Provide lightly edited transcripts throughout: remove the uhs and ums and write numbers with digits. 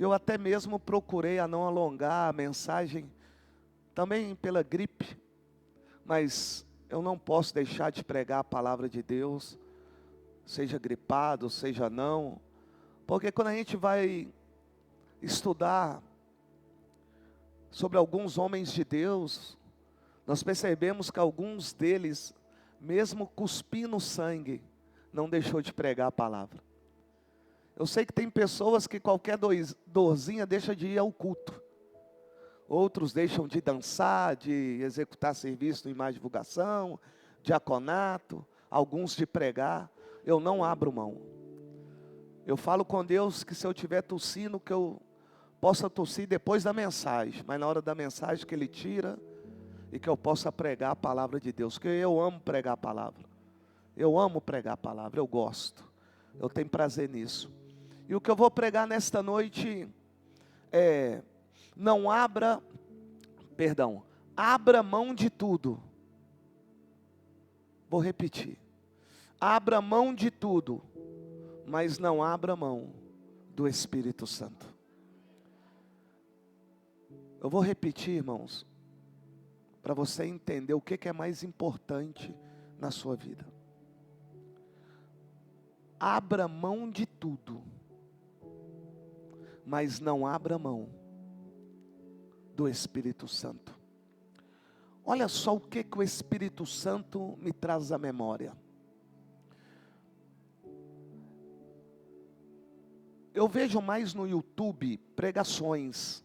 Eu até mesmo procurei a não alongar a mensagem, também pela gripe, mas eu não posso deixar de pregar a palavra de Deus, seja gripado, seja não, porque quando a gente vai estudar sobre alguns homens de Deus, nós percebemos que alguns deles, mesmo cuspindo sangue, não deixou de pregar a palavra. Eu sei que tem pessoas que qualquer dorzinha deixa de ir ao culto. Outros deixam de dançar, de executar serviço em mais divulgação, diaconato, alguns de pregar. Eu não abro mão. Eu falo com Deus que se eu estiver tossindo, que eu possa tossir depois da mensagem, mas na hora da mensagem que Ele tira, e que eu possa pregar a palavra de Deus, porque eu amo pregar a palavra. Eu amo pregar a palavra, eu gosto. Eu tenho prazer nisso. E o que eu vou pregar nesta noite é: abra mão de tudo. Vou repetir. Abra mão de tudo, mas não abra mão do Espírito Santo. Eu vou repetir, irmãos, para você entender o que é mais importante na sua vida. Abra mão de tudo, mas não abra mão do Espírito Santo. Olha só o que o Espírito Santo me traz à memória. Eu vejo mais no YouTube pregações.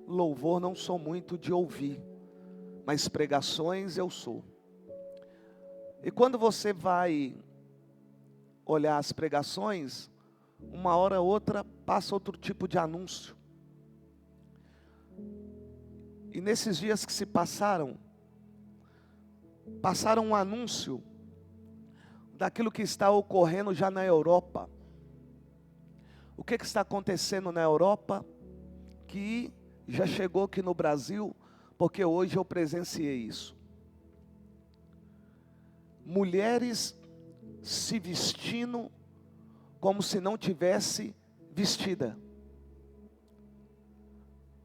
Louvor não sou muito de ouvir, mas pregações eu sou. E quando você vai olhar as pregações, uma hora ou outra passa outro tipo de anúncio. E nesses dias que se passaram um anúncio daquilo que está ocorrendo já na Europa. O que está acontecendo na Europa, que já chegou aqui no Brasil, porque hoje eu presenciei isso. Mulheres se vestindo como se não tivesse vestida.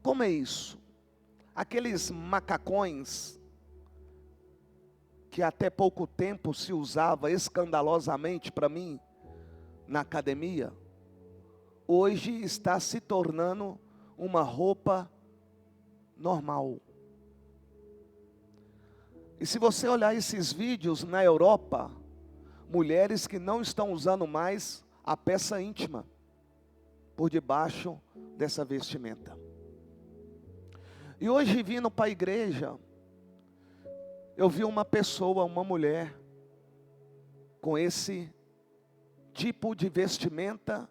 Como é isso? Aqueles macacões que até pouco tempo se usava escandalosamente para mim na academia, hoje está se tornando uma roupa normal. E se você olhar esses vídeos na Europa, mulheres que não estão usando mais a peça íntima por debaixo dessa vestimenta. E hoje vindo para a igreja, eu vi uma pessoa, uma mulher, com esse tipo de vestimenta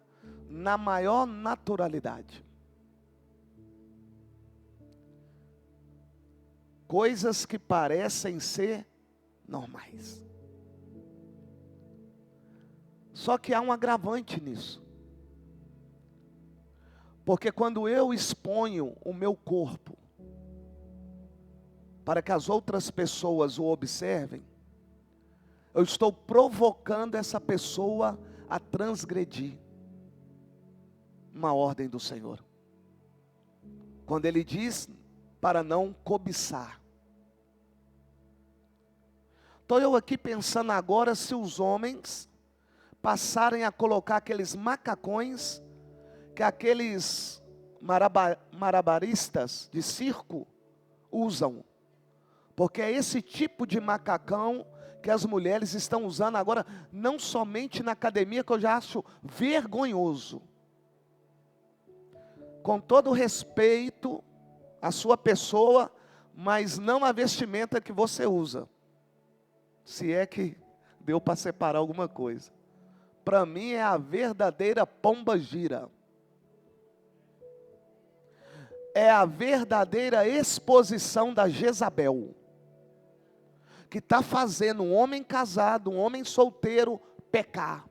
na maior naturalidade. Coisas que parecem ser normais. Só que há um agravante nisso. Porque quando eu exponho o meu corpo para que as outras pessoas o observem, eu estou provocando essa pessoa a transgredir uma ordem do Senhor. Quando Ele diz para não cobiçar. Estou eu aqui pensando agora se os homens passarem a colocar aqueles macacões que aqueles marabaristas de circo usam. Porque é esse tipo de macacão que as mulheres estão usando agora, não somente na academia, que eu já acho vergonhoso. Com todo respeito à sua pessoa, mas não a vestimenta que você usa. Se é que deu para separar alguma coisa. Para mim é a verdadeira pomba-gira. É a verdadeira exposição da Jezabel, que está fazendo um homem casado, um homem solteiro pecar.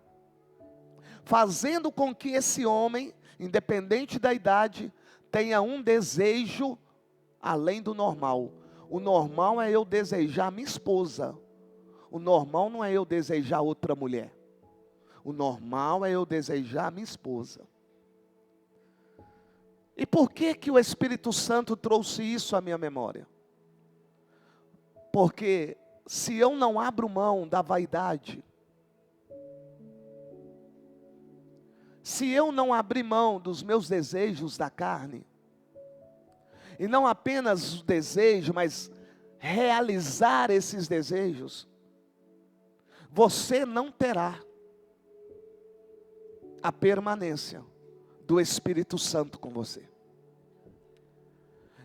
Fazendo com que esse homem, independente da idade, tenha um desejo além do normal. O normal é eu desejar minha esposa. O normal não é eu desejar outra mulher. O normal é eu desejar minha esposa. por que que o Espírito Santo trouxe isso à minha memória? Porque se eu não abro mão da vaidade, se eu não abrir mão dos meus desejos da carne, e não apenas o desejo, mas realizar esses desejos, você não terá a permanência do Espírito Santo com você.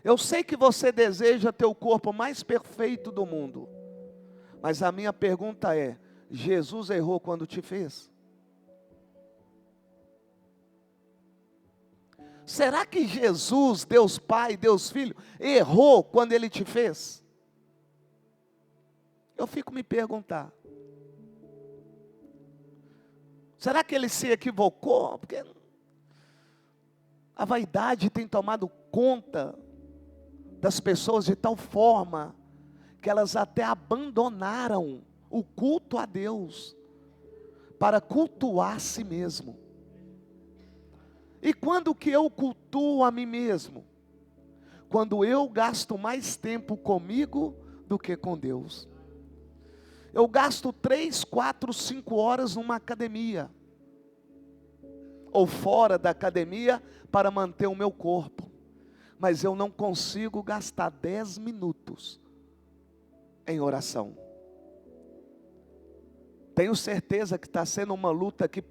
Eu sei que você deseja ter o corpo mais perfeito do mundo, mas a minha pergunta é: Jesus errou quando te fez? Será que Jesus, Deus Pai, Deus Filho, errou quando Ele te fez? Eu fico me perguntar. Será que Ele se equivocou? Porque a vaidade tem tomado conta das pessoas de tal forma que elas até abandonaram o culto a Deus para cultuar a si mesmo. E quando que eu cultuo a mim mesmo? Quando eu gasto mais tempo comigo do que com Deus. Eu gasto 3, 4, 5 horas numa academia, ou fora da academia, para manter o meu corpo. Mas eu não consigo gastar 10 minutos em oração. Tenho certeza que está sendo uma luta aqui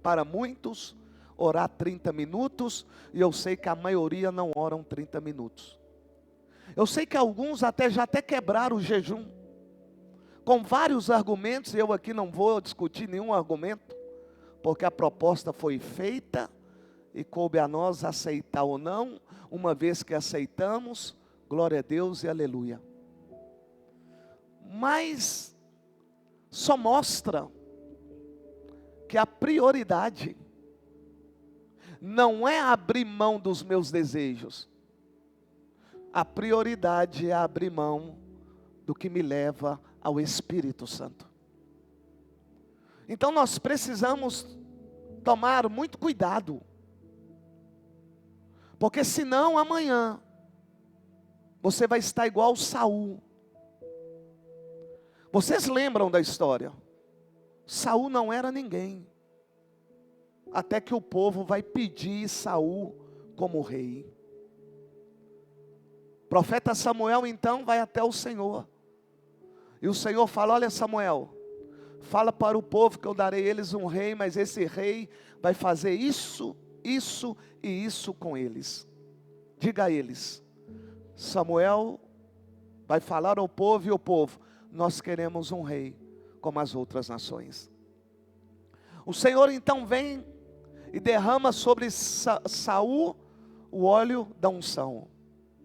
para muitos, orar 30 minutos, e eu sei que a maioria não oram 30 minutos. Eu sei que alguns já até quebraram o jejum, com vários argumentos. Eu aqui não vou discutir nenhum argumento, porque a proposta foi feita, e coube a nós aceitar ou não. Uma vez que aceitamos, glória a Deus e aleluia. Mas só mostra que a prioridade não é abrir mão dos meus desejos. A prioridade é abrir mão do que me leva ao Espírito Santo. Então nós precisamos tomar muito cuidado, porque senão amanhã você vai estar igual Saul. Vocês lembram da história? Saul não era ninguém, até que o povo vai pedir Saul como rei. O profeta Samuel então vai até o Senhor, e o Senhor fala: olha, Samuel, fala para o povo que eu darei eles um rei, mas esse rei vai fazer isso, isso e isso com eles. Diga a eles. Samuel vai falar ao povo, e o povo: nós queremos um rei como as outras nações. O Senhor então vem e derrama sobre Saul o óleo da unção.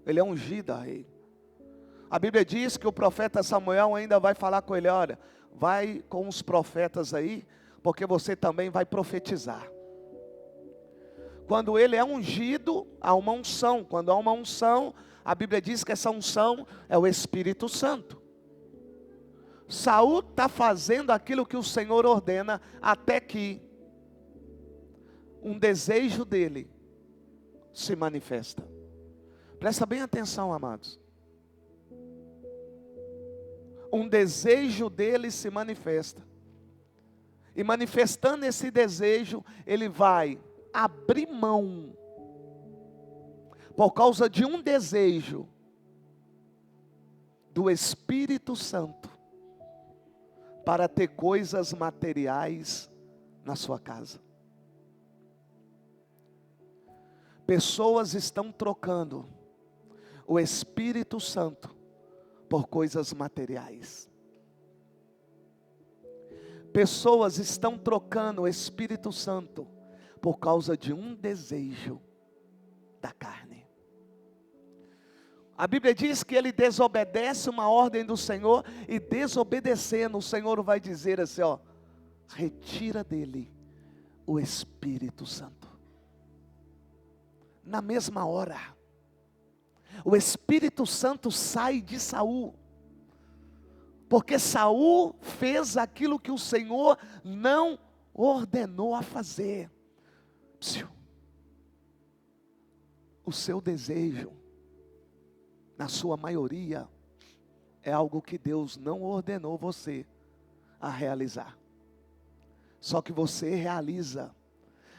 Ele é ungido a rei. A Bíblia diz que o profeta Samuel ainda vai falar com ele: olha, vai com os profetas aí, porque você também vai profetizar. Quando ele é ungido, há uma unção. Quando há uma unção, a Bíblia diz que essa unção é o Espírito Santo. Saul está fazendo aquilo que o Senhor ordena, até que um desejo dele se manifesta. Presta bem atenção, amados. Um desejo dele se manifesta. E manifestando esse desejo, ele vai abrir mão, por causa de um desejo, do Espírito Santo, para ter coisas materiais na sua casa. Pessoas estão trocando o Espírito Santo por coisas materiais. Pessoas estão trocando o Espírito Santo por causa de um desejo da carne. A Bíblia diz que ele desobedece uma ordem do Senhor, e desobedecendo, o Senhor vai dizer assim: ó, retira dele o Espírito Santo. Na mesma hora, o Espírito Santo sai de Saul, porque Saul fez aquilo que o Senhor não ordenou a fazer. o seu desejo, na sua maioria, é algo que Deus não ordenou você a realizar. Só que você realiza,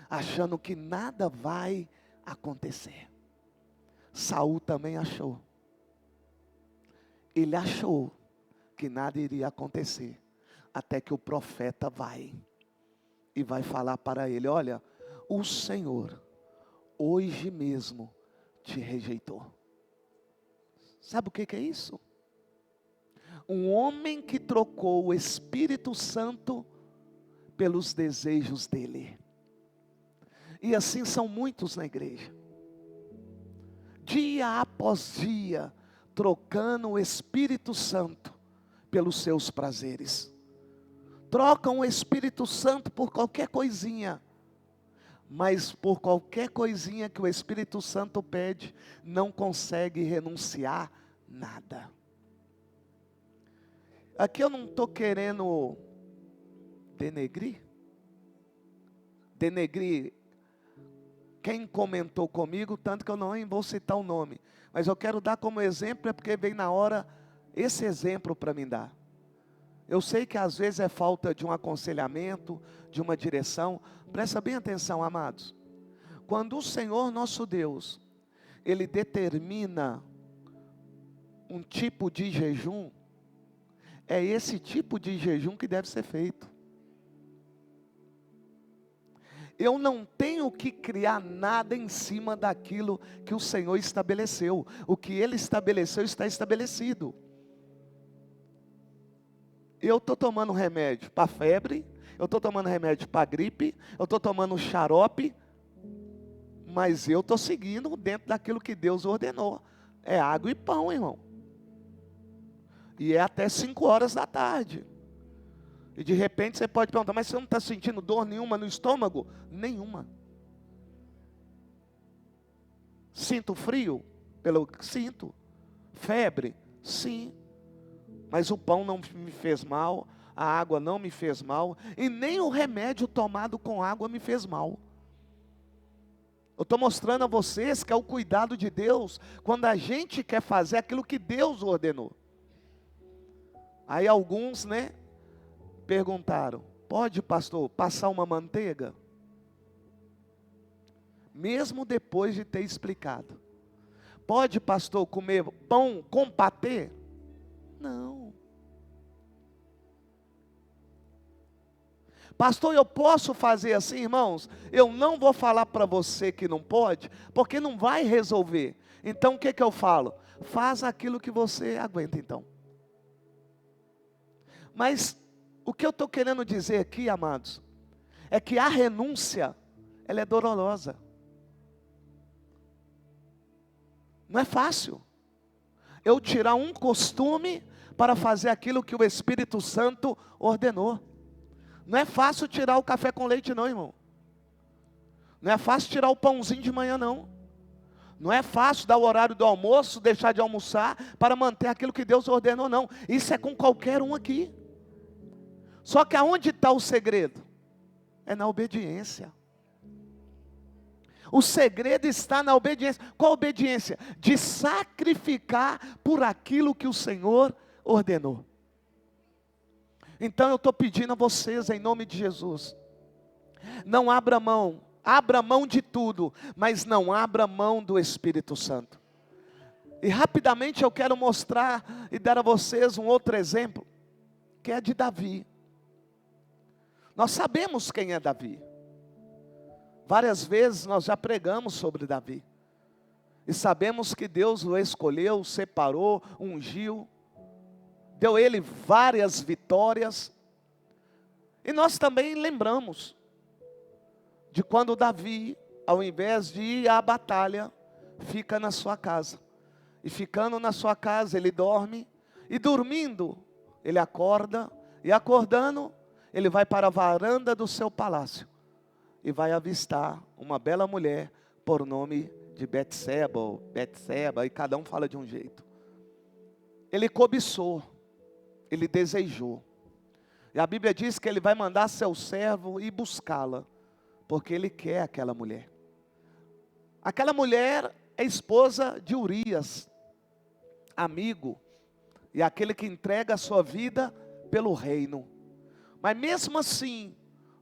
achando que nada vai acontecer. Saul também achou. Ele achou que nada iria acontecer, até que o profeta vai e vai falar para ele: olha, o Senhor hoje mesmo te rejeitou. Sabe o que é isso? Um homem que trocou o Espírito Santo pelos desejos dele. E assim são muitos na igreja. Dia após dia, trocando o Espírito Santo pelos seus prazeres. Trocam o Espírito Santo por qualquer coisinha. Mas por qualquer coisinha que o Espírito Santo pede, não consegue renunciar nada. Aqui eu não estou querendo denegrir quem comentou comigo, tanto que eu não vou citar o nome. Mas eu quero dar como exemplo, é porque veio na hora esse exemplo para me dar. Eu sei que às vezes é falta de um aconselhamento, de uma direção. Presta bem atenção, amados. Quando o Senhor nosso Deus, Ele determina um tipo de jejum, é esse tipo de jejum que deve ser feito. Eu não tenho que criar nada em cima daquilo que o Senhor estabeleceu. O que Ele estabeleceu está estabelecido. Eu estou tomando remédio para febre, eu estou tomando remédio para gripe, eu estou tomando xarope, mas eu estou seguindo dentro daquilo que Deus ordenou. É água e pão, irmão. E é até 5 horas da tarde. E de repente você pode perguntar: mas você não está sentindo dor nenhuma no estômago? Nenhuma. Sinto frio? Sinto. Febre? Sim. Mas o pão não me fez mal, a água não me fez mal, e nem o remédio tomado com água me fez mal. Eu estou mostrando a vocês que é o cuidado de Deus, quando a gente quer fazer aquilo que Deus ordenou. Aí alguns, perguntaram: pode, pastor, passar uma manteiga? Mesmo depois de ter explicado. Pode, pastor, comer pão com patê? Não. Pastor, eu posso fazer assim, irmãos? Eu não vou falar para você que não pode, porque não vai resolver. Então o que eu falo? Faz aquilo que você aguenta então. Mas o que eu estou querendo dizer aqui, amados, é que a renúncia, ela é dolorosa. Não é fácil eu tirar um costume para fazer aquilo que o Espírito Santo ordenou. Não é fácil tirar o café com leite não, irmão. Não é fácil tirar o pãozinho de manhã não. Não é fácil dar o horário do almoço, deixar de almoçar, para manter aquilo que Deus ordenou não. Isso é com qualquer um aqui. Só que aonde está o segredo? É na obediência. O segredo está na obediência. Qual obediência? De sacrificar por aquilo que o Senhor ordenou. Então eu estou pedindo a vocês, em nome de Jesus, não abra mão de tudo, mas não abra mão do Espírito Santo. E rapidamente eu quero mostrar e dar a vocês um outro exemplo, que é de Davi. Nós sabemos quem é Davi. Várias vezes nós já pregamos sobre Davi. E sabemos que Deus o escolheu, separou, ungiu, deu ele várias vitórias. E nós também lembramos de quando Davi, ao invés de ir à batalha, fica na sua casa. E ficando na sua casa, ele dorme. E dormindo, ele acorda. E acordando, ele vai para a varanda do seu palácio. E vai avistar uma bela mulher por nome de Betseba, ou Betseba, e cada um fala de um jeito. Ele cobiçou, ele desejou. E a Bíblia diz que ele vai mandar seu servo ir buscá-la, porque ele quer aquela mulher. Aquela mulher é esposa de Urias, amigo, e aquele que entrega a sua vida pelo reino. Mas mesmo assim,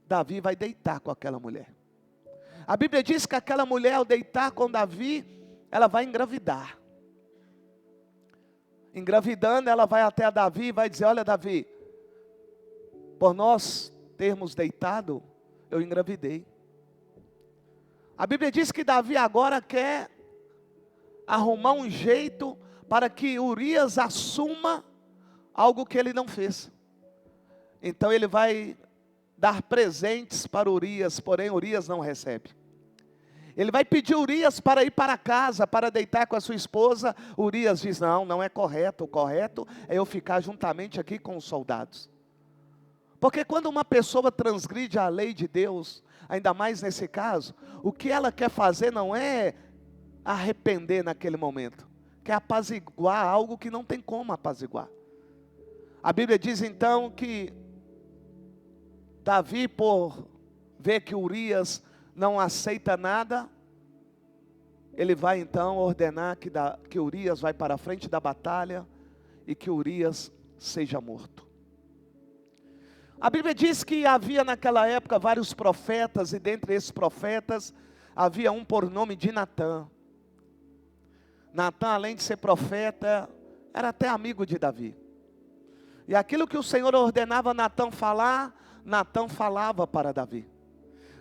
Davi vai deitar com aquela mulher. A Bíblia diz que aquela mulher, ao deitar com Davi, ela vai engravidar. Engravidando, ela vai até a Davi e vai dizer: olha, Davi, por nós termos deitado, eu engravidei. A Bíblia diz que Davi agora quer arrumar um jeito para que Urias assuma algo que ele não fez. Então ele vai dar presentes para Urias, porém Urias não recebe. Ele vai pedir Urias para ir para casa, para deitar com a sua esposa. Urias diz: não, não é correto. O correto é eu ficar juntamente aqui com os soldados. Porque quando uma pessoa transgride a lei de Deus, ainda mais nesse caso, o que ela quer fazer não é arrepender naquele momento, quer apaziguar algo que não tem como apaziguar. A Bíblia diz então que Davi, por ver que Urias não aceita nada, ele vai então ordenar que Urias vai para a frente da batalha e que Urias seja morto. A Bíblia diz que havia naquela época vários profetas, e dentre esses profetas havia um por nome de Natã. Natã, além de ser profeta, era até amigo de Davi. E aquilo que o Senhor ordenava Natã falar, Natã falava para Davi.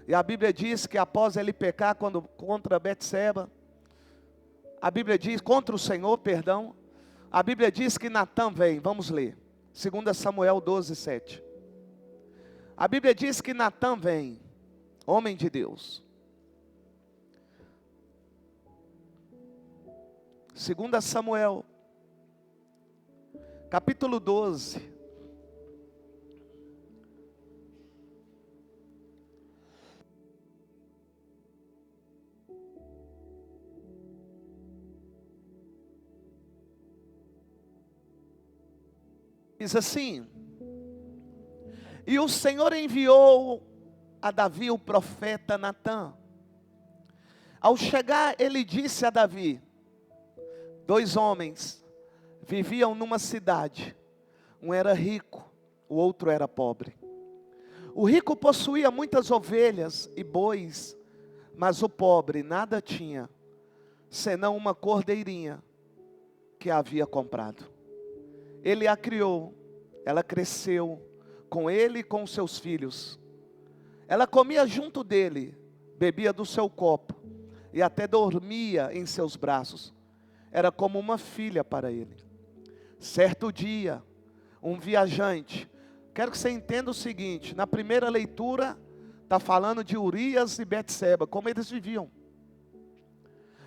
E a Bíblia diz que após ele pecar contra Betseba, a Bíblia diz, contra o Senhor, perdão, a Bíblia diz que Natã vem, vamos ler, 2 Samuel 12, 7. A Bíblia diz que Natã vem, homem de Deus. 2 Samuel, capítulo 12. Diz assim: e o Senhor enviou a Davi o profeta Natã. Ao chegar, ele disse a Davi: 2 homens viviam numa cidade, um era rico, o outro era pobre. O rico possuía muitas ovelhas e bois, mas o pobre nada tinha, senão uma cordeirinha que havia comprado. Ele a criou, ela cresceu com ele e com seus filhos. Ela comia junto dele, bebia do seu copo e até dormia em seus braços. Era como uma filha para ele. Certo dia, um viajante, quero que você entenda o seguinte, na primeira leitura está falando de Urias e Betseba, como eles viviam.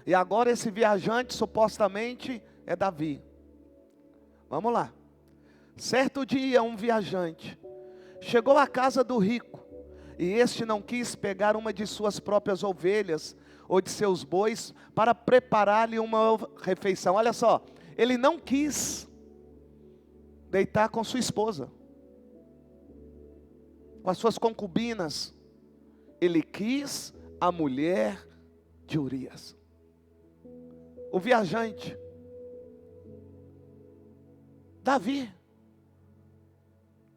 E agora esse viajante supostamente é Davi. Vamos lá. Certo dia um viajante chegou à casa do rico, e este não quis pegar uma de suas próprias ovelhas ou de seus bois para preparar-lhe uma refeição. Olha só, ele não quis deitar com sua esposa, com as suas concubinas. Ele quis a mulher de Urias. O viajante, Davi,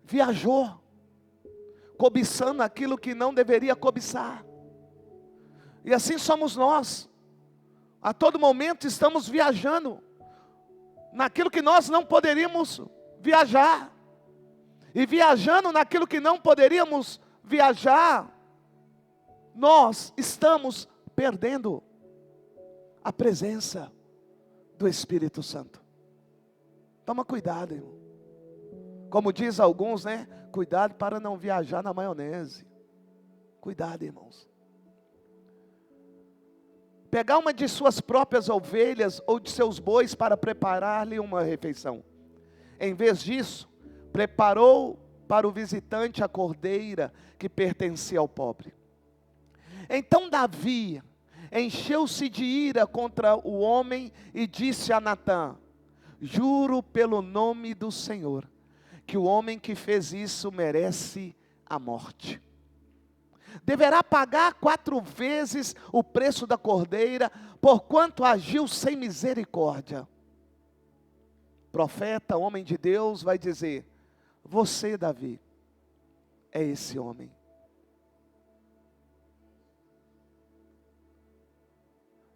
viajou, cobiçando aquilo que não deveria cobiçar. E assim somos nós. A todo momento estamos viajando naquilo que nós não poderíamos viajar. E viajando naquilo que não poderíamos viajar, nós estamos perdendo a presença do Espírito Santo. Toma cuidado, irmão. Como diz alguns, né? Cuidado para não viajar na maionese. Cuidado, irmãos. Pegar uma de suas próprias ovelhas ou de seus bois para preparar-lhe uma refeição. Em vez disso, preparou para o visitante a cordeira que pertencia ao pobre. Então Davi encheu-se de ira contra o homem e disse a Natã: juro pelo nome do Senhor, que o homem que fez isso merece a morte. deverá pagar 4 vezes o preço da cordeira, porquanto agiu sem misericórdia. Profeta, homem de Deus, vai dizer: você, Davi, é esse homem.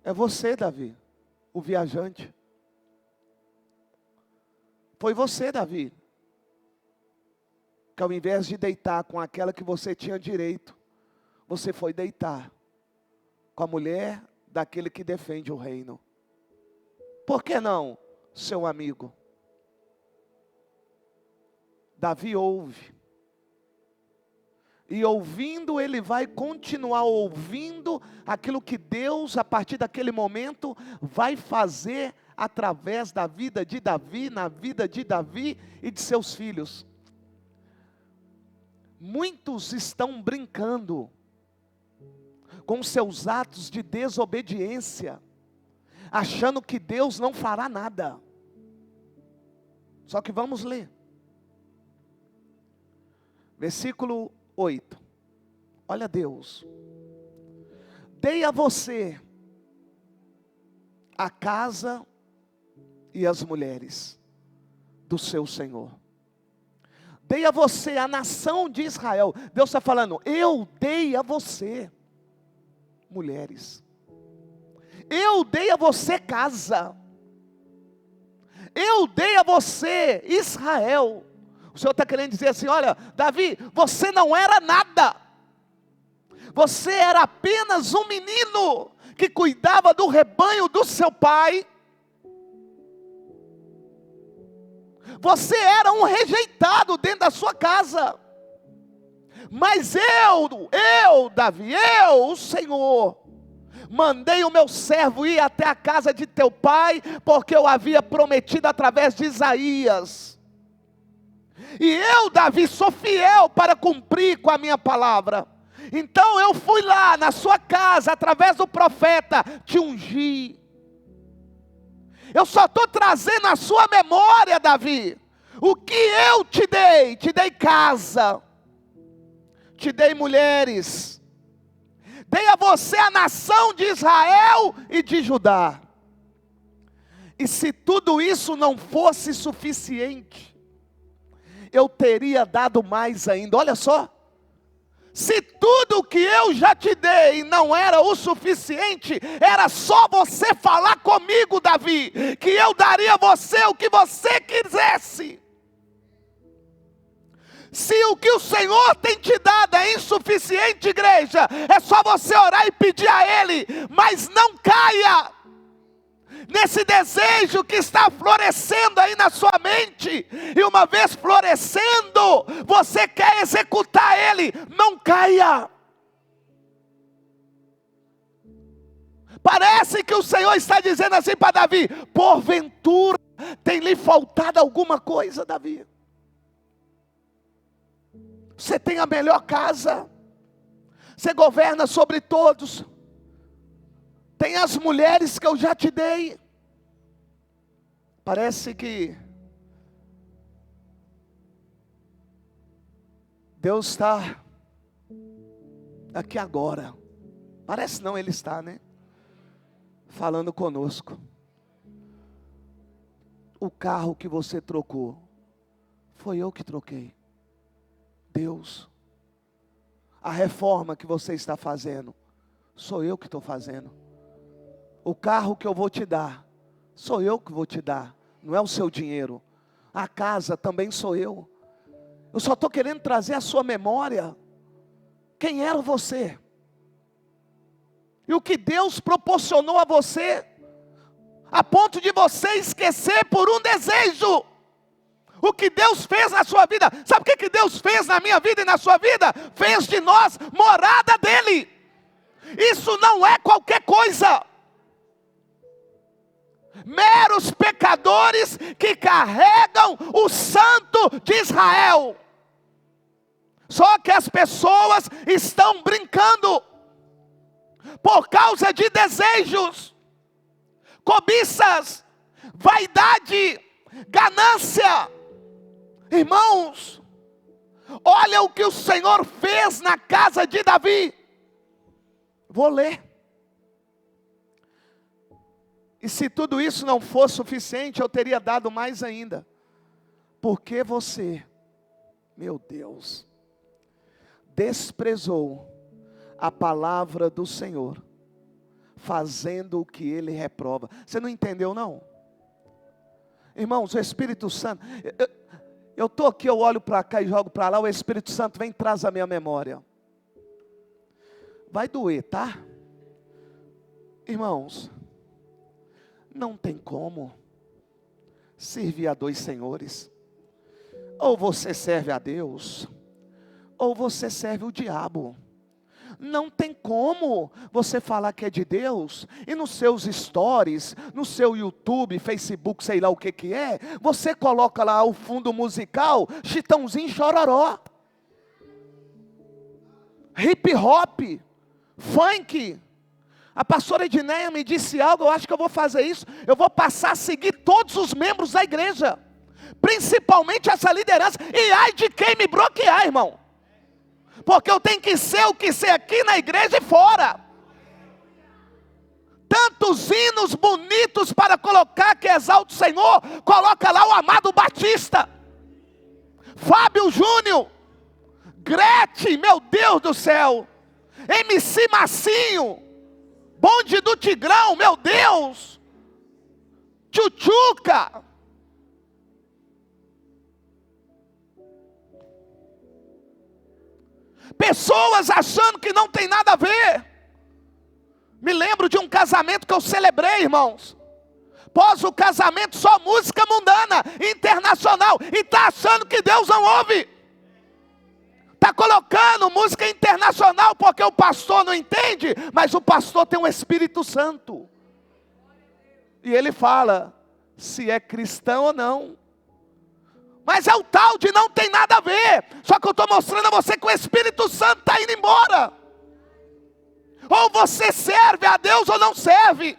É você, Davi, o viajante. Foi você, Davi, que ao invés de deitar com aquela que você tinha direito, você foi deitar com a mulher daquele que defende o reino. Por que não, seu amigo? Davi ouve. E ouvindo, ele vai continuar ouvindo aquilo que Deus, a partir daquele momento, vai fazer através da vida de Davi, na vida de Davi e de seus filhos. Muitos estão brincando com seus atos de desobediência, achando que Deus não fará nada. Só que vamos ler. Versículo 8. Olha Deus. Dei a você a casa e as mulheres do seu Senhor. Dei a você a nação de Israel. Deus está falando: eu dei a você mulheres. Eu dei a você casa. Eu dei a você Israel. O Senhor está querendo dizer assim: olha, Davi, você não era nada. Você era apenas um menino que cuidava do rebanho do seu pai. Você era um rejeitado dentro da sua casa. Mas Davi, o Senhor, mandei o meu servo ir até a casa de teu pai, porque eu havia prometido através de Isaías. E eu, Davi, sou fiel para cumprir com a minha palavra. Então eu fui lá na sua casa, através do profeta, te ungir. Eu só estou trazendo a sua memória, Davi, o que eu te dei casa, te dei mulheres, dei a você a nação de Israel e de Judá. E se tudo isso não fosse suficiente, eu teria dado mais ainda. Olha só, se tudo o que eu já te dei não era o suficiente, era só você falar comigo, Davi, que eu daria a você o que você quisesse. Se o que o Senhor tem te dado é insuficiente, igreja, é só você orar e pedir a Ele, mas não caia nesse desejo que está florescendo aí na sua mente, e uma vez florescendo, você quer executar ele. Não caia. Parece que o Senhor está dizendo assim para Davi: porventura tem lhe faltado alguma coisa, Davi? Você tem a melhor casa, você governa sobre todos, tem as mulheres que eu já te dei. Parece que Deus está aqui agora. Parece não, Ele está, né? Falando conosco. O carro que você trocou, foi eu que troquei. Deus. A reforma que você está fazendo, sou eu que estou fazendo. O carro que eu vou te dar, sou eu que vou te dar, não é o seu dinheiro. A casa também sou eu. Eu só estou querendo trazer à sua memória quem era você, e o que Deus proporcionou a você, a ponto de você esquecer por um desejo o que Deus fez na sua vida. Sabe o que Deus fez na minha vida e na sua vida? Fez de nós morada dEle. Isso não é qualquer coisa. Meros pecadores que carregam o santo de Israel. Só que as pessoas estão brincando por causa de desejos, cobiças, vaidade, ganância. Irmãos, Olha o que o Senhor fez na casa de Davi. Vou ler. E se tudo isso não fosse suficiente, eu teria dado mais ainda. Porque você, meu Deus, desprezou a palavra do Senhor, fazendo o que Ele reprova. Você não entendeu, não? Irmãos, o Espírito Santo, eu estou aqui, eu olho para cá e jogo para lá, o Espírito Santo vem e traz a minha memória. Vai doer, tá? Irmãos, não tem como servir a dois senhores. Ou você serve a Deus, ou você serve o diabo. Não tem como você falar que é de Deus, e nos seus stories, no seu YouTube, Facebook, sei lá o que é, você coloca lá o fundo musical, Chitãozinho Chororó, hip hop, funk. A pastora Edneia me disse algo, eu acho que eu vou fazer isso. Eu vou passar a seguir todos os membros da igreja, principalmente essa liderança. E ai de quem me bloquear, irmão, porque eu tenho que ser o que ser aqui na igreja e fora. Tantos hinos bonitos para colocar que exalta o Senhor. Coloca lá o Amado Batista, Fábio Júnior, Gretchen, meu Deus do céu, MC Massinho, Bonde do Tigrão, meu Deus, Tchutchuca. Pessoas achando que não tem nada a ver. Me lembro de um casamento que eu celebrei, irmãos. Pós o casamento, só música mundana, internacional. E está achando que Deus não ouve. Está colocando música internacional porque o pastor não entende. Mas o pastor tem um Espírito Santo. E ele fala se é cristão ou não. Mas é o tal de não tem nada a ver. Só que eu estou mostrando a você que o Espírito Santo está indo embora. Ou você serve a Deus ou não serve.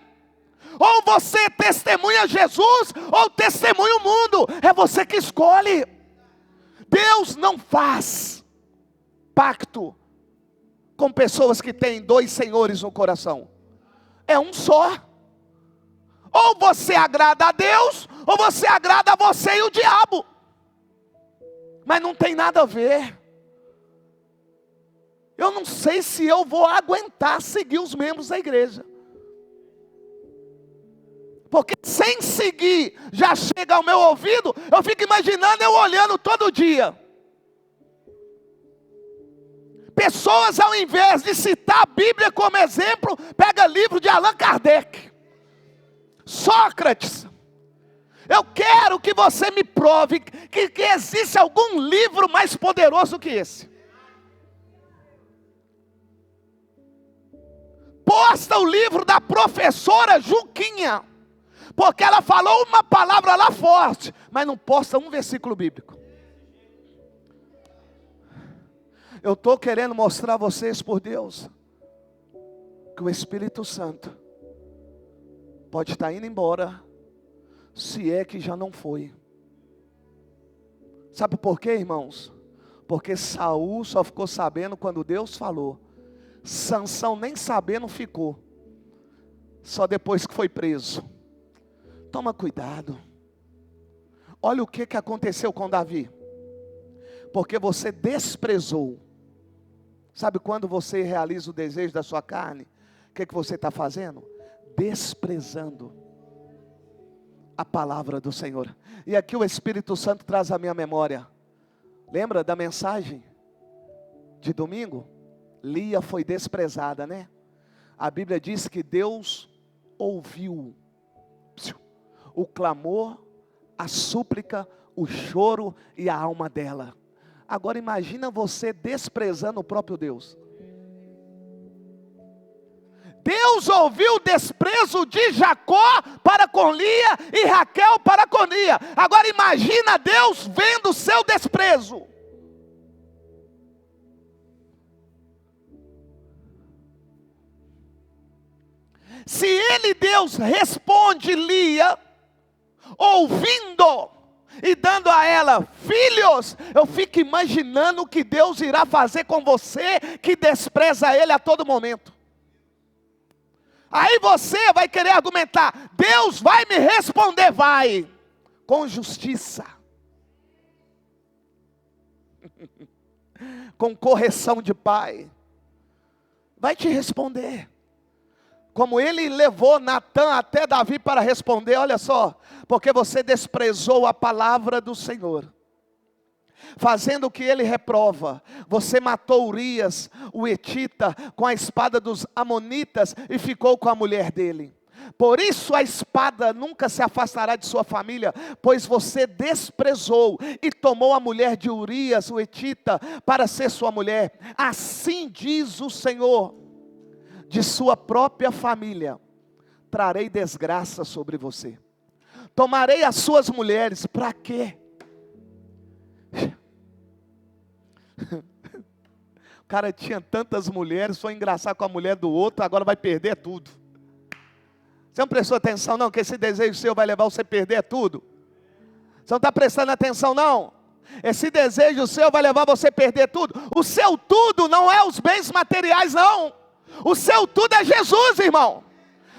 Ou você testemunha Jesus ou testemunha o mundo. É você que escolhe. Deus não faz pacto com pessoas que têm dois senhores no coração. É um só. Ou você agrada a Deus, ou você agrada a você e o diabo. Mas não tem nada a ver. Eu não sei se eu vou aguentar seguir os membros da igreja. Porque sem seguir, já chega ao meu ouvido, eu fico imaginando eu olhando todo dia. Pessoas, ao invés de citar a Bíblia como exemplo, pega livro de Allan Kardec, Sócrates. Eu quero que você me prove que existe algum livro mais poderoso que esse. Posta o livro da professora Juquinha, porque ela falou uma palavra lá forte, mas não posta um versículo bíblico. Eu estou querendo mostrar a vocês, por Deus, que o Espírito Santo pode estar indo embora, se é que já não foi. Sabe por quê, irmãos? Porque Saul só ficou sabendo quando Deus falou. Sansão nem sabendo ficou, só depois que foi preso. Toma cuidado. Olha o que aconteceu com Davi. Porque você desprezou. Sabe quando você realiza o desejo da sua carne? O que você está fazendo? Desprezando a palavra do Senhor. E aqui o Espírito Santo traz à minha memória. Lembra da mensagem de domingo? Lia foi desprezada, né? A Bíblia diz que Deus ouviu o clamor, a súplica, o choro e a alma dela. Agora imagina você desprezando o próprio Deus. Deus ouviu o desprezo de Jacó para com Lia e Raquel para com Lia. Agora imagina Deus vendo o seu desprezo. Se ele, Deus, responde Lia, ouvindo, e dando a ela filhos, eu fico imaginando o que Deus irá fazer com você, que despreza Ele a todo momento. Aí você vai querer argumentar, Deus vai me responder, vai, com justiça, com correção de pai, vai te responder. Como ele levou Natã até Davi para responder, olha só, porque você desprezou a palavra do Senhor, fazendo o que ele reprova. Você matou Urias, o Etita, com a espada dos Amonitas e ficou com a mulher dele. Por isso a espada nunca se afastará de sua família, pois você desprezou e tomou a mulher de Urias, o Etita, para ser sua mulher. Assim diz o Senhor: de sua própria família trarei desgraça sobre você. Tomarei as suas mulheres, para quê? O cara tinha tantas mulheres, foi engraçar com a mulher do outro, agora vai perder tudo. Você não prestou atenção não, que esse desejo seu vai levar você a perder tudo? Você não está prestando atenção não? Esse desejo seu vai levar você a perder tudo. O seu tudo não é os bens materiais não. O seu tudo é Jesus, irmão.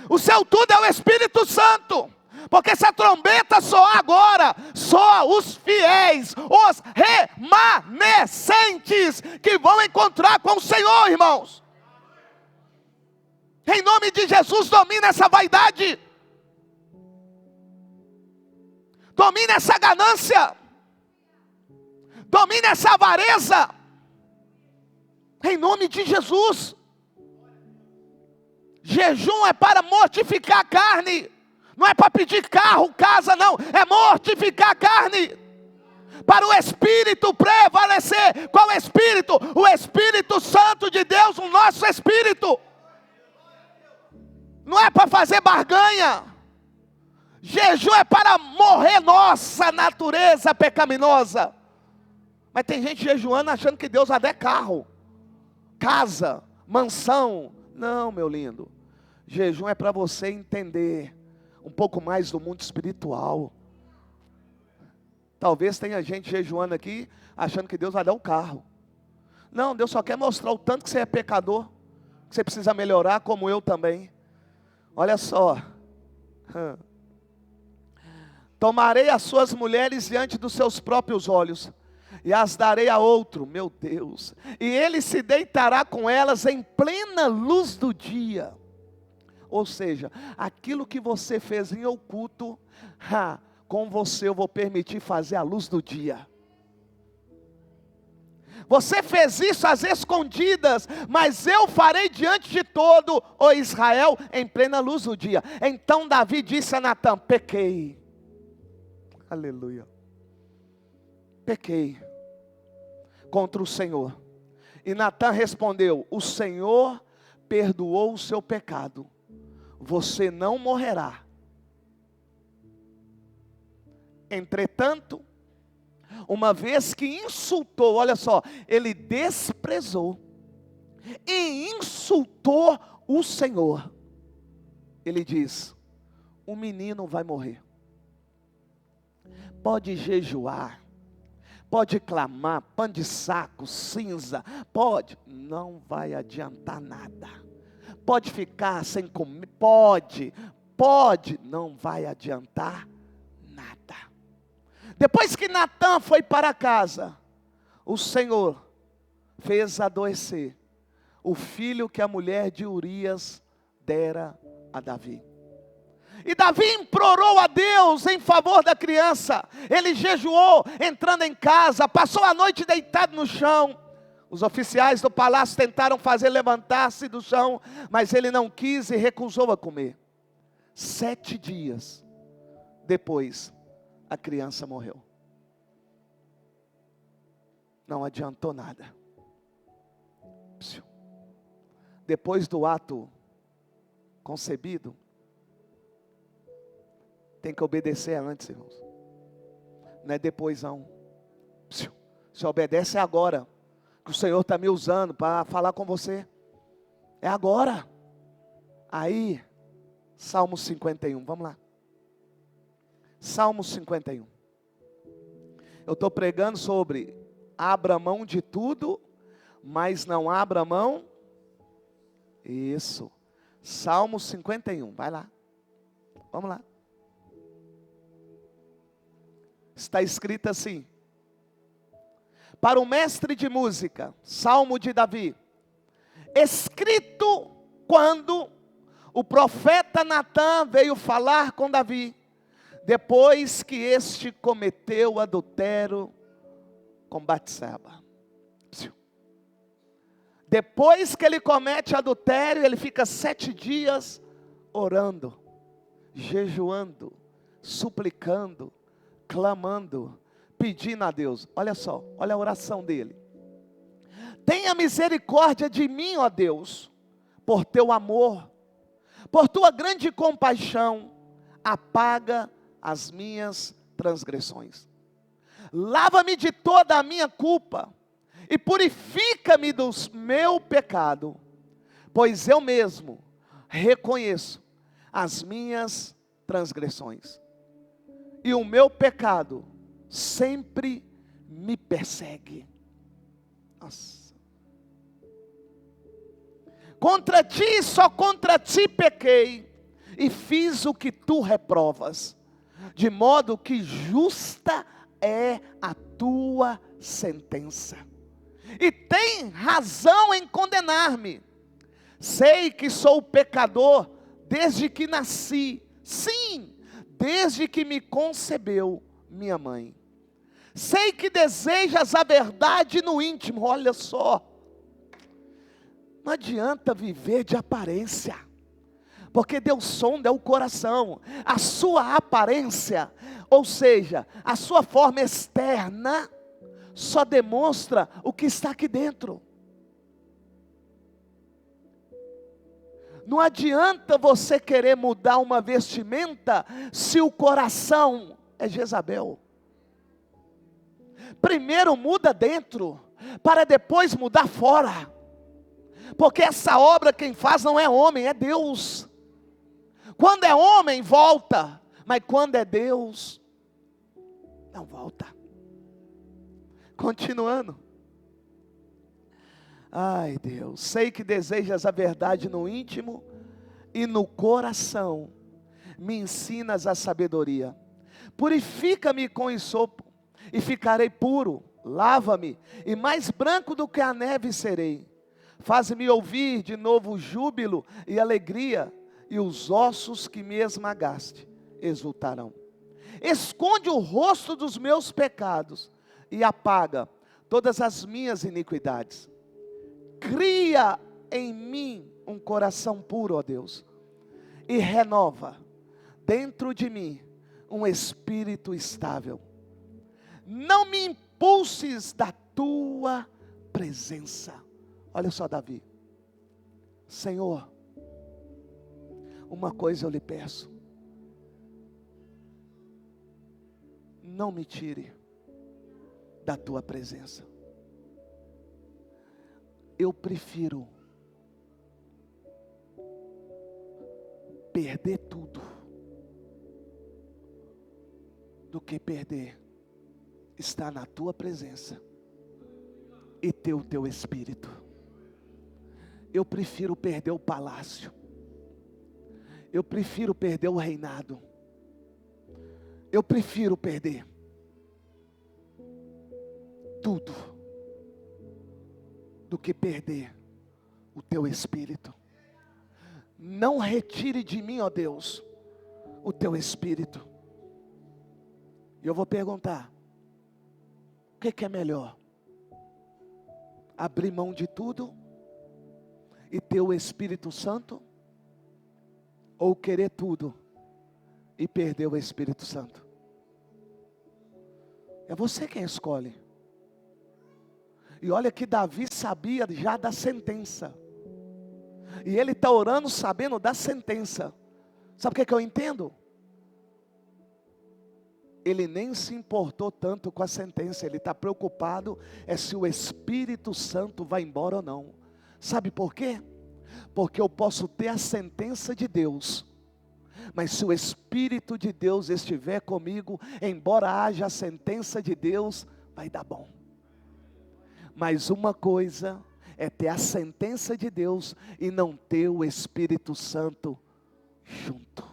O seu tudo é o Espírito Santo. Porque se a trombeta soar agora, soa os fiéis, os remanescentes, que vão encontrar com o Senhor, irmãos. Em nome de Jesus, domina essa vaidade. Domina essa ganância. Domina essa avareza. Em nome de Jesus. Jejum é para mortificar a carne. Não é para pedir carro, casa, não. É mortificar a carne. Para o Espírito prevalecer. Qual Espírito? O Espírito Santo de Deus, o nosso Espírito. Não é para fazer barganha. Jejum é para morrer nossa natureza pecaminosa. Mas tem gente jejuando achando que Deus vai dar carro, casa, mansão. Não, meu lindo. Jejum é para você entender um pouco mais do mundo espiritual. Talvez tenha gente jejuando aqui achando que Deus vai dar um carro. Não, Deus só quer mostrar o tanto que você é pecador, que você precisa melhorar, como eu também. Olha só. Tomarei as suas mulheres diante dos seus próprios olhos e as darei a outro, meu Deus, e ele se deitará com elas em plena luz do dia. Ou seja, aquilo que você fez em oculto, com você eu vou permitir fazer à luz do dia. Você fez isso às escondidas, mas eu farei diante de todo o Israel em plena luz do dia. Então Davi disse a Natã: pequei. Aleluia. Pequei contra o Senhor. E Natã respondeu: o Senhor perdoou o seu pecado. Você não morrerá. Entretanto, uma vez que insultou, olha só, ele desprezou e insultou o Senhor. Ele diz: o menino vai morrer. Pode jejuar, pode clamar, pão de saco, cinza, pode, não vai adiantar nada. Pode ficar sem comer, pode, não vai adiantar nada. Depois que Natã foi para casa, o Senhor fez adoecer o filho que a mulher de Urias dera a Davi. E Davi implorou a Deus em favor da criança. Ele jejuou, entrando em casa, passou a noite deitado no chão. Os oficiais do palácio tentaram fazer levantar-se do chão, mas ele não quis e recusou a comer. 7 dias depois, a criança morreu. Não adiantou nada. Depois do ato concebido, tem que obedecer antes, irmãos. Não é depois não. Se obedece agora, que o Senhor está me usando para falar com você. É agora. Aí, Salmo 51, vamos lá. Salmo 51. Eu estou pregando sobre abra mão de tudo, mas não abra mão. Isso. Salmo 51, vai lá. Vamos lá. Está escrito assim: para o mestre de música, Salmo de Davi, escrito quando o profeta Natã veio falar com Davi, depois que este cometeu adultério com Batseba. Depois que ele comete adultério, ele fica 7 dias orando, jejuando, suplicando, clamando, pedindo a Deus. Olha só, olha a oração dele. Tenha misericórdia de mim, ó Deus, por teu amor, por tua grande compaixão, apaga as minhas transgressões. Lava-me de toda a minha culpa e purifica-me do meu pecado, pois eu mesmo reconheço as minhas transgressões, e o meu pecado sempre me persegue. Nossa. Contra ti, só contra ti pequei, e fiz o que tu reprovas, de modo que justa é a tua sentença, e tem razão em condenar-me. Sei que sou pecador desde que nasci, sim, desde que me concebeu minha mãe. Sei que desejas a verdade no íntimo. Olha só, não adianta viver de aparência, porque Deus sonda o coração. A sua aparência, ou seja, a sua forma externa, só demonstra o que está aqui dentro. Não adianta você querer mudar uma vestimenta, se o coração é Jezabel. Primeiro muda dentro, para depois mudar fora. Porque essa obra quem faz não é homem, é Deus. Quando é homem, volta. Mas quando é Deus, não volta. Continuando. Ai Deus, sei que desejas a verdade no íntimo e no coração. Me ensinas a sabedoria. Purifica-me com hisopo e ficarei puro. Lava-me e mais branco do que a neve serei. Faz-me ouvir de novo júbilo e alegria, e os ossos que me esmagaste exultarão. Esconde o rosto dos meus pecados e apaga todas as minhas iniquidades. Cria em mim um coração puro, ó Deus, e renova dentro de mim um espírito estável. Não me impulses da tua presença. Olha só Davi. Senhor, uma coisa eu lhe peço. Não me tire da tua presença. Eu prefiro perder tudo do que perder estar na tua presença e ter o teu espírito. Eu prefiro perder o palácio. Eu prefiro perder o reinado. Eu prefiro perder tudo do que perder o teu espírito. Não retire de mim, ó Deus, o teu espírito. E eu vou perguntar: o que é melhor? Abrir mão de tudo e ter o Espírito Santo? Ou querer tudo e perder o Espírito Santo? É você quem escolhe. E olha que Davi sabia já da sentença. E ele está orando sabendo da sentença. Sabe o que eu entendo? Ele nem se importou tanto com a sentença. Ele está preocupado se o Espírito Santo vai embora ou não. Sabe por quê? Porque eu posso ter a sentença de Deus, Mas se o Espírito de Deus estiver comigo, embora haja a sentença de Deus, vai dar bom. Mas uma coisa é ter a sentença de Deus e não ter o Espírito Santo junto.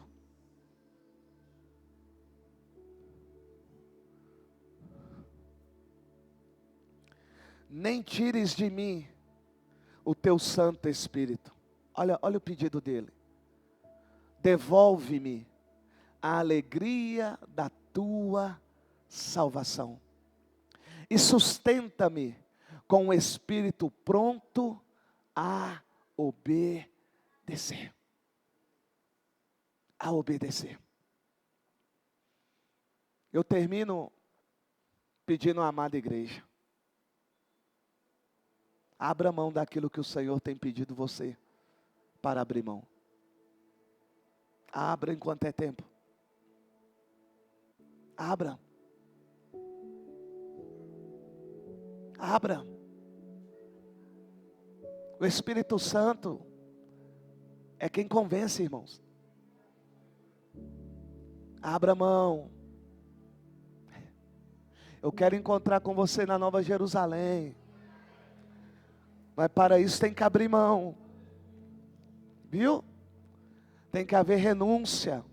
Nem tires de mim o teu Santo Espírito. Olha o pedido dele. Devolve-me a alegria da tua salvação. E sustenta-me com o espírito pronto a obedecer. A obedecer. Eu termino pedindo à amada igreja: abra mão daquilo que o Senhor tem pedido você para abrir mão. Abra enquanto é tempo. Abra. Abra. O Espírito Santo é quem convence, irmãos. Abra mão. Eu quero encontrar com você na Nova Jerusalém. Mas para isso tem que abrir mão. Viu? Tem que haver renúncia.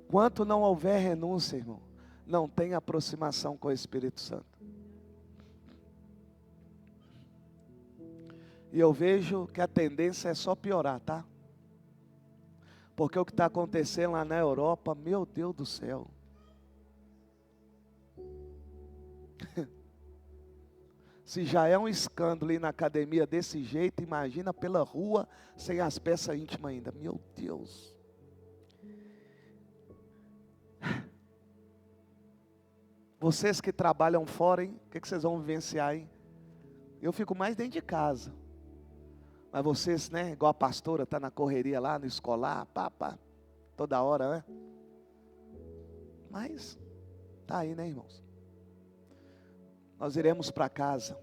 Enquanto não houver renúncia, irmão, não tem aproximação com o Espírito Santo. E eu vejo que a tendência é só piorar, tá? Porque o que está acontecendo lá na Europa, meu Deus do céu. Se já é um escândalo ir na academia desse jeito, imagina pela rua, sem as peças íntimas ainda. Meu Deus. Vocês que trabalham fora, hein? O que vocês vão vivenciar, hein? Eu fico mais dentro de casa. Mas vocês, né? Igual a pastora, tá na correria lá, no escolar, pá, toda hora, né? Mas, tá aí, né, irmãos? Nós iremos para casa.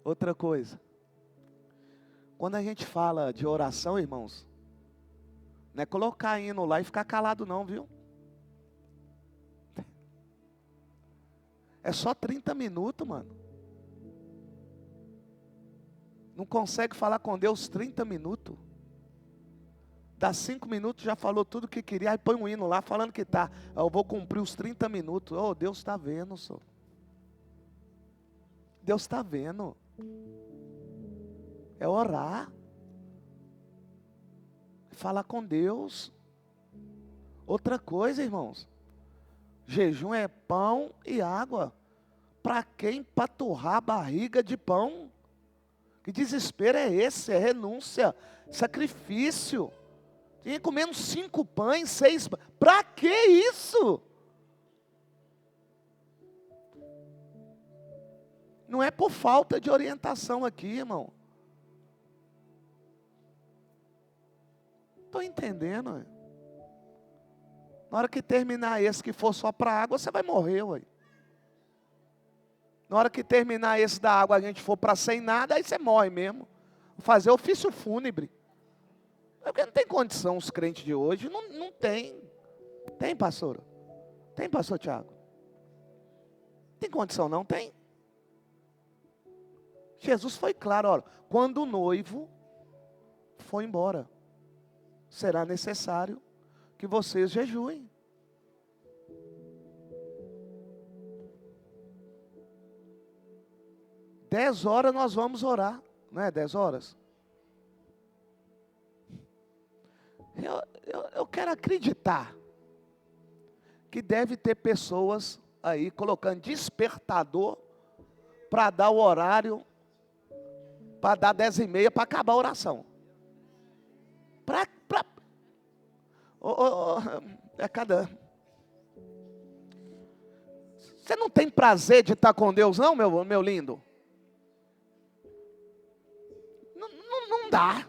Outra coisa. Quando a gente fala de oração, irmãos, não é colocar hino lá e ficar calado não, viu? É só 30 minutos, mano. Não consegue falar com Deus 30 minutos. Dá 5 minutos, já falou tudo o que queria. Aí põe um hino lá falando que tá. Eu vou cumprir os 30 minutos. Oh, Deus está vendo, senhor. Deus está vendo. É orar. É falar com Deus. Outra coisa, irmãos. Jejum é pão e água. Para quem empaturrar a barriga de pão? Que desespero é esse? É renúncia, sacrifício. Tinha comendo 5 pães, 6 pães. Para que isso? Não é por falta de orientação aqui, irmão. Estou entendendo. Na hora que terminar esse que for só para água, você vai morrer, ué. Na hora que terminar esse da água, a gente for para sem nada, aí você morre mesmo. Fazer ofício fúnebre. Porque não tem condição os crentes de hoje, não tem. Tem, pastor? Tem, pastor Tiago? Tem condição não? Tem. Jesus foi claro, olha, quando o noivo for embora, será necessário que vocês jejuem. Dez horas nós vamos orar, não é 10 horas? Eu quero acreditar que deve ter pessoas aí colocando despertador para dar o horário, para dar 10h30 para acabar a oração. É cada... Você não tem prazer de estar com Deus não, meu lindo? Não dá.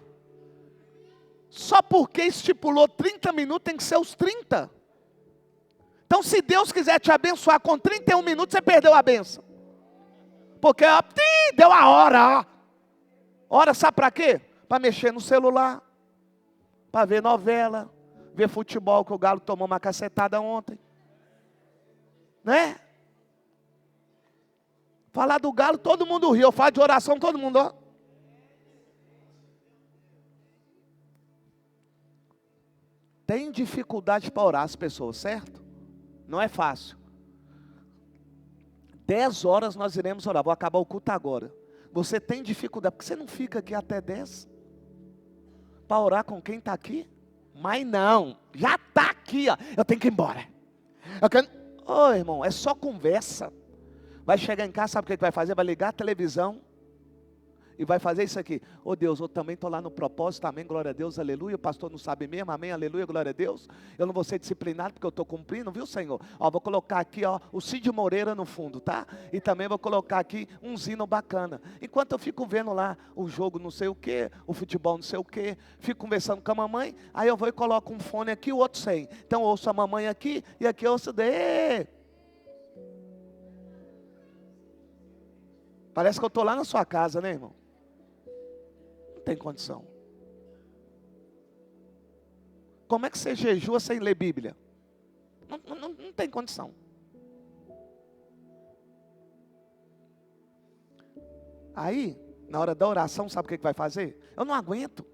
Só porque estipulou 30 minutos tem que ser os 30. Então se Deus quiser te abençoar com 31 minutos, você perdeu a bênção. Porque deu a hora. Hora sabe para quê? para mexer no celular, para ver novela, ver futebol, que o Galo tomou uma cacetada ontem. Né? Falar do Galo, todo mundo ri. Eu falo de oração, todo mundo, ó. Tem dificuldade para orar as pessoas, certo? Não é fácil. 10 horas nós iremos orar. Vou acabar o culto agora. Você tem dificuldade, porque você não fica aqui até 10 para orar com quem está aqui? Mas não, já está aqui, ó. Eu tenho que ir embora. Ô irmão, é só conversa. Vai chegar em casa, sabe o que vai fazer? Vai ligar a televisão e vai fazer isso aqui. Ô Deus, eu também estou lá no propósito, amém, glória a Deus, aleluia. O pastor não sabe mesmo, amém, aleluia, glória a Deus. Eu não vou ser disciplinado porque eu estou cumprindo, viu, Senhor? Ó, vou colocar aqui, ó, o Cid Moreira no fundo, tá? E também vou colocar aqui um hino bacana. Enquanto eu fico vendo lá o jogo não sei o que, o futebol não sei o que, fico conversando com a mamãe, aí eu vou e coloco um fone aqui, o outro sem. Então eu ouço a mamãe aqui e aqui eu ouço de. Parece que eu estou lá na sua casa, né, irmão? Não tem condição. Como é que você jejua sem ler Bíblia? Não tem condição. Aí, na hora da oração, sabe o que vai fazer? Eu não aguento.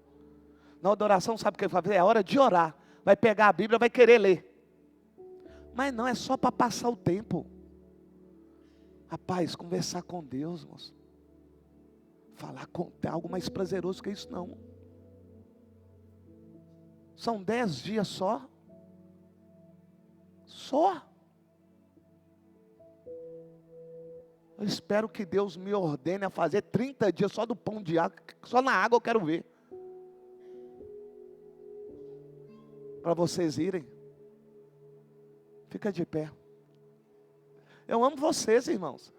Na hora da oração, sabe o que vai fazer? É a hora de orar. Vai pegar a Bíblia, vai querer ler. Mas não, é só para passar o tempo. Rapaz, conversar com Deus, moço. Falar com tem algo mais prazeroso que isso não. São 10 dias só. Só. Eu espero que Deus me ordene a fazer 30 dias só do pão de água. Só na água eu quero ver. Para vocês irem. Fica de pé. Eu amo vocês, irmãos.